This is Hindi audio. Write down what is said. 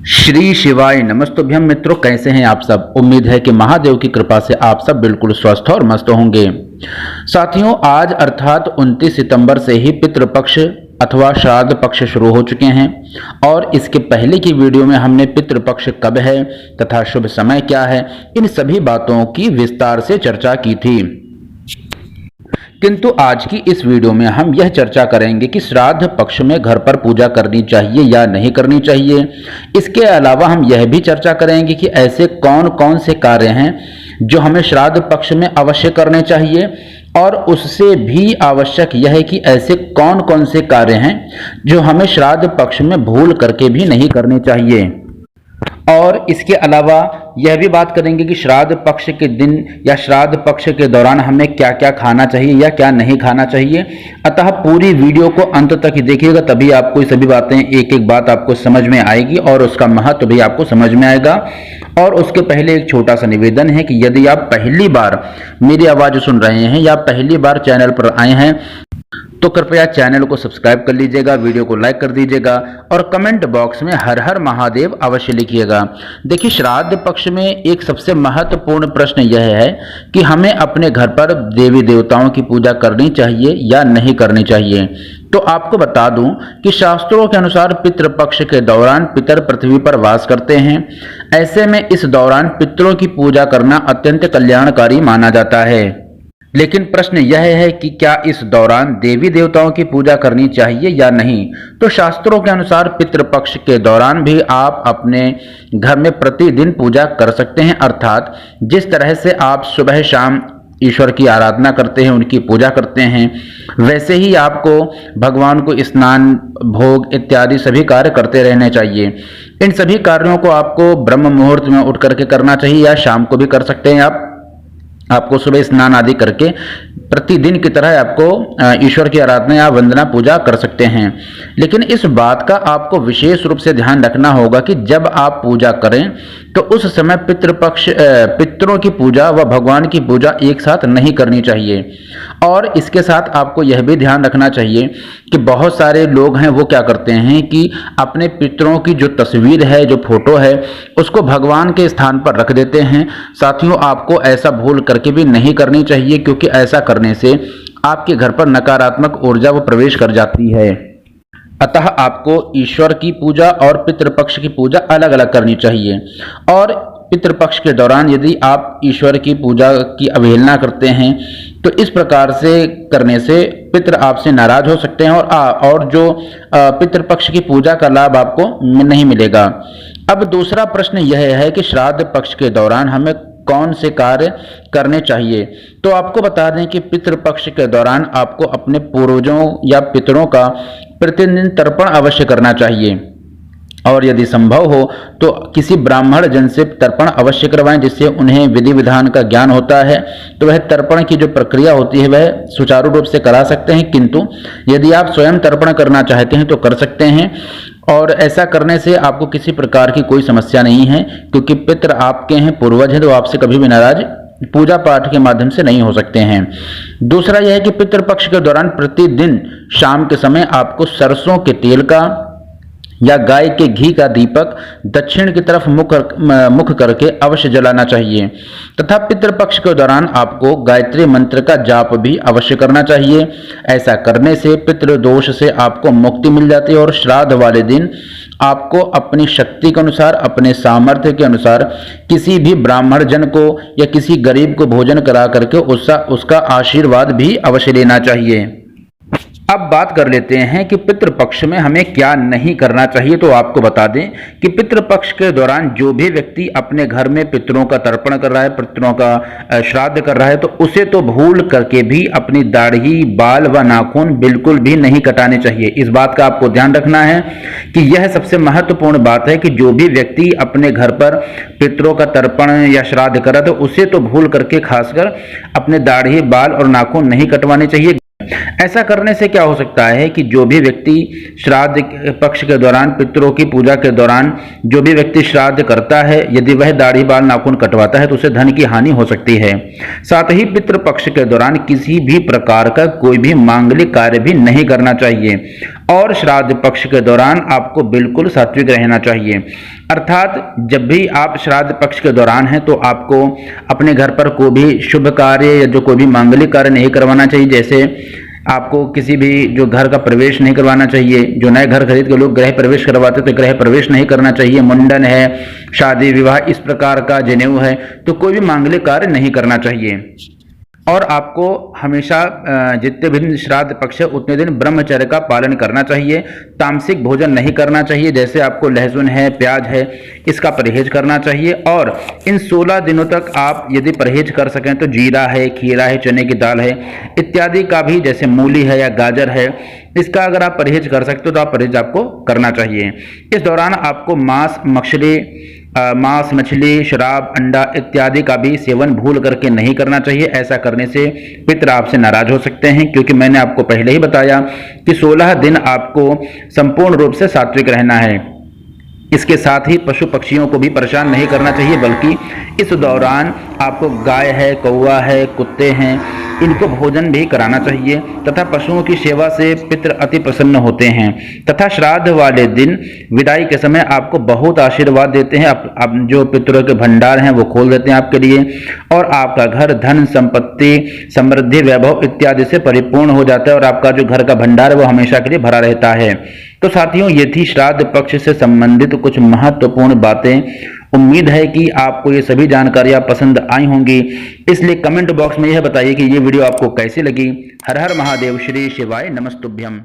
श्री शिवाय नमस्तुभ्यम मित्रों, कैसे हैं आप सब। उम्मीद है कि महादेव की कृपा से आप सब बिल्कुल स्वस्थ और मस्त होंगे। साथियों, आज अर्थात 29 सितंबर से ही पितृपक्ष अथवा श्राद्ध पक्ष शुरू हो चुके हैं और इसके पहले की वीडियो में हमने पितृपक्ष कब है तथा शुभ समय क्या है, इन सभी बातों की विस्तार से चर्चा की थी। किंतु आज की इस वीडियो में हम यह चर्चा करेंगे कि श्राद्ध पक्ष में घर पर पूजा करनी चाहिए या नहीं करनी चाहिए। इसके अलावा हम यह भी चर्चा करेंगे कि ऐसे कौन कौन से कार्य हैं जो हमें श्राद्ध पक्ष में अवश्य करने चाहिए, और उससे भी आवश्यक यह है कि ऐसे कौन कौन से कार्य हैं जो हमें श्राद्ध पक्ष में भूल करके भी नहीं करने चाहिए। और इसके अलावा यह भी बात करेंगे कि श्राद्ध पक्ष के दिन या श्राद्ध पक्ष के दौरान हमें क्या क्या खाना चाहिए या क्या नहीं खाना चाहिए। अतः पूरी वीडियो को अंत तक ही देखिएगा, तभी आपको ये सभी बातें एक एक बात आपको समझ में आएगी और उसका महत्व भी आपको समझ में आएगा। और उसके पहले एक छोटा सा निवेदन है कि यदि आप पहली बार मेरी आवाज सुन रहे हैं या पहली बार चैनल पर आए हैं तो कृपया चैनल को सब्सक्राइब कर लीजिएगा, वीडियो को लाइक कर दीजिएगा और कमेंट बॉक्स में हर हर महादेव अवश्य लिखिएगा। देखिए, श्राद्ध पक्ष में एक सबसे महत्वपूर्ण प्रश्न यह है कि हमें अपने घर पर देवी देवताओं की पूजा करनी चाहिए या नहीं करनी चाहिए। तो आपको बता दूं कि शास्त्रों के अनुसार पितृपक्ष के दौरान पितर पृथ्वी पर वास करते हैं। ऐसे में इस दौरान पितरों की पूजा करना अत्यंत कल्याणकारी माना जाता है। लेकिन प्रश्न यह है कि क्या इस दौरान देवी देवताओं की पूजा करनी चाहिए या नहीं। तो शास्त्रों के अनुसार पितृपक्ष के दौरान भी आप अपने घर में प्रतिदिन पूजा कर सकते हैं। अर्थात जिस तरह से आप सुबह शाम ईश्वर की आराधना करते हैं, उनकी पूजा करते हैं, वैसे ही आपको भगवान को स्नान भोग इत्यादि सभी कार्य करते रहने चाहिए। इन सभी कार्यों को आपको ब्रह्म मुहूर्त में उठ करके करना चाहिए या शाम को भी कर सकते हैं। आपको सुबह स्नान आदि करके प्रतिदिन की तरह आपको ईश्वर की आराधना या वंदना पूजा कर सकते हैं। लेकिन इस बात का आपको विशेष रूप से ध्यान रखना होगा कि जब आप पूजा करें तो उस समय पितरों की पूजा व भगवान की पूजा एक साथ नहीं करनी चाहिए। और इसके साथ आपको यह भी ध्यान रखना चाहिए कि बहुत सारे लोग हैं वो क्या करते हैं कि अपने पितरों की जो तस्वीर है, जो फोटो है, उसको भगवान के स्थान पर रख देते हैं। साथियों, आपको ऐसा भूल करके भी नहीं करनी चाहिए, क्योंकि ऐसा करने से आपके घर पर नकारात्मक ऊर्जा वो प्रवेश कर जाती है। अतः आपको ईश्वर की पूजा और पितृपक्ष की पूजा अलग अलग करनी चाहिए। और पितृपक्ष के दौरान यदि आप ईश्वर की पूजा की अवहेलना करते हैं तो इस प्रकार से करने से पितृ आपसे नाराज हो सकते हैं और जो पितृपक्ष की पूजा का लाभ आपको नहीं मिलेगा। अब दूसरा प्रश्न यह है कि श्राद्ध पक्ष के दौरान हमें कौन से कार्य करने चाहिए। तो आपको बता दें कि पितृपक्ष के दौरान आपको अपने पूर्वजों या पितरों का प्रतिदिन तर्पण अवश्य करना चाहिए, और यदि संभव हो तो किसी ब्राह्मण जन से तर्पण अवश्य करवाएं, जिससे उन्हें विधि विधान का ज्ञान होता है। तो वह तर्पण की जो प्रक्रिया होती है वह सुचारू रूप से करा सकते हैं। किंतु यदि आप स्वयं तर्पण करना चाहते हैं तो कर सकते हैं, और ऐसा करने से आपको किसी प्रकार की कोई समस्या नहीं है, क्योंकि पितृ आपके हैं, पूर्वज हैं, तो आपसे कभी भी नाराज पूजा पाठ के माध्यम से नहीं हो सकते हैं। दूसरा यह है कि पितृपक्ष के दौरान प्रतिदिन शाम के समय आपको सरसों के तेल का या गाय के घी का दीपक दक्षिण की तरफ मुख करके अवश्य जलाना चाहिए। तथा पितृपक्ष के दौरान आपको गायत्री मंत्र का जाप भी अवश्य करना चाहिए। ऐसा करने से पितृदोष से आपको मुक्ति मिल जाती है, और श्राद्ध वाले दिन आपको अपनी शक्ति के अनुसार, अपने सामर्थ्य के अनुसार किसी भी ब्राह्मण जन को या किसी गरीब को भोजन करा करके उसका आशीर्वाद भी अवश्य लेना चाहिए। अब बात कर लेते हैं कि पितृपक्ष में हमें क्या नहीं करना चाहिए। तो आपको बता दें कि पितृपक्ष के दौरान जो भी व्यक्ति अपने घर में पितरों का तर्पण कर रहा है, पितरों का श्राद्ध कर रहा है, तो उसे तो भूल करके भी अपनी दाढ़ी, बाल व नाखून बिल्कुल भी नहीं कटाने चाहिए। इस बात का आपको ध्यान रखना है कि यह सबसे महत्वपूर्ण बात है कि जो भी व्यक्ति अपने घर पर पितरों का तर्पण या श्राद्ध कर रहा है तो उसे तो भूल करके खासकर अपने दाढ़ी, बाल और नाखून नहीं कटवाने चाहिए। ऐसा करने से क्या हो सकता है कि जो भी व्यक्ति श्राद्ध पक्ष के दौरान, पितरों की पूजा के दौरान जो भी व्यक्ति श्राद्ध करता है, यदि वह दाढ़ी बाल नाखून कटवाता है तो उसे धन की हानि हो सकती है। साथ ही पितृपक्ष के दौरान किसी भी प्रकार का कोई भी मांगलिक कार्य भी नहीं करना चाहिए। और श्राद्ध पक्ष के दौरान आपको बिल्कुल सात्विक रहना चाहिए। अर्थात जब भी आप श्राद्ध पक्ष के दौरान हैं तो आपको अपने घर पर कोई भी शुभ कार्य या जो कोई भी मांगलिक कार्य नहीं करवाना चाहिए। जैसे आपको किसी भी जो घर का प्रवेश नहीं करवाना चाहिए, जो नए घर खरीद के लोग गृह प्रवेश करवाते तो गृह प्रवेश नहीं करना चाहिए, मुंडन है, शादी विवाह इस प्रकार का जनेऊ है, तो कोई भी मांगलिक कार्य नहीं करना चाहिए। और आपको हमेशा जितने भी दिन श्राद्ध पक्ष है उतने दिन ब्रह्मचर्य का पालन करना चाहिए। तामसिक भोजन नहीं करना चाहिए, जैसे आपको लहसुन है, प्याज है, इसका परहेज करना चाहिए। और इन 16 दिनों तक आप यदि परहेज कर सकें तो जीरा है, खीरा है, चने की दाल है इत्यादि का भी, जैसे मूली है या गाजर है, इसका अगर आप परहेज कर सकते हो तो आप परहेज आपको करना चाहिए। इस दौरान आपको मांस, मछली, शराब, अंडा इत्यादि का भी सेवन भूल करके नहीं करना चाहिए। ऐसा करने से पितर आपसे नाराज हो सकते हैं, क्योंकि मैंने आपको पहले ही बताया कि 16 दिन आपको संपूर्ण रूप से सात्विक रहना है। इसके साथ ही पशु पक्षियों को भी परेशान नहीं करना चाहिए, बल्कि इस दौरान आपको गाय है, कौवा है, कुत्ते हैं, इनको भोजन भी कराना चाहिए तथा पशुओं की सेवा से पितृ अति प्रसन्न होते हैं। तथा श्राद्ध वाले दिन विदाई के समय आपको बहुत आशीर्वाद देते हैं। अब जो पितरों के भंडार हैं वो खोल देते हैं आपके लिए, और आपका घर धन संपत्ति, समृद्धि, वैभव इत्यादि से परिपूर्ण हो जाता है, और आपका जो घर का भंडार है वो हमेशा के लिए भरा रहता है। तो साथियों, ये थी श्राद्ध पक्ष से संबंधित कुछ महत्वपूर्ण बातें। उम्मीद है कि आपको ये सभी जानकारियां पसंद आई होंगी, इसलिए कमेंट बॉक्स में यह बताइए कि ये वीडियो आपको कैसी लगी। हर हर महादेव, श्री शिवाय नमस्तुभ्यम।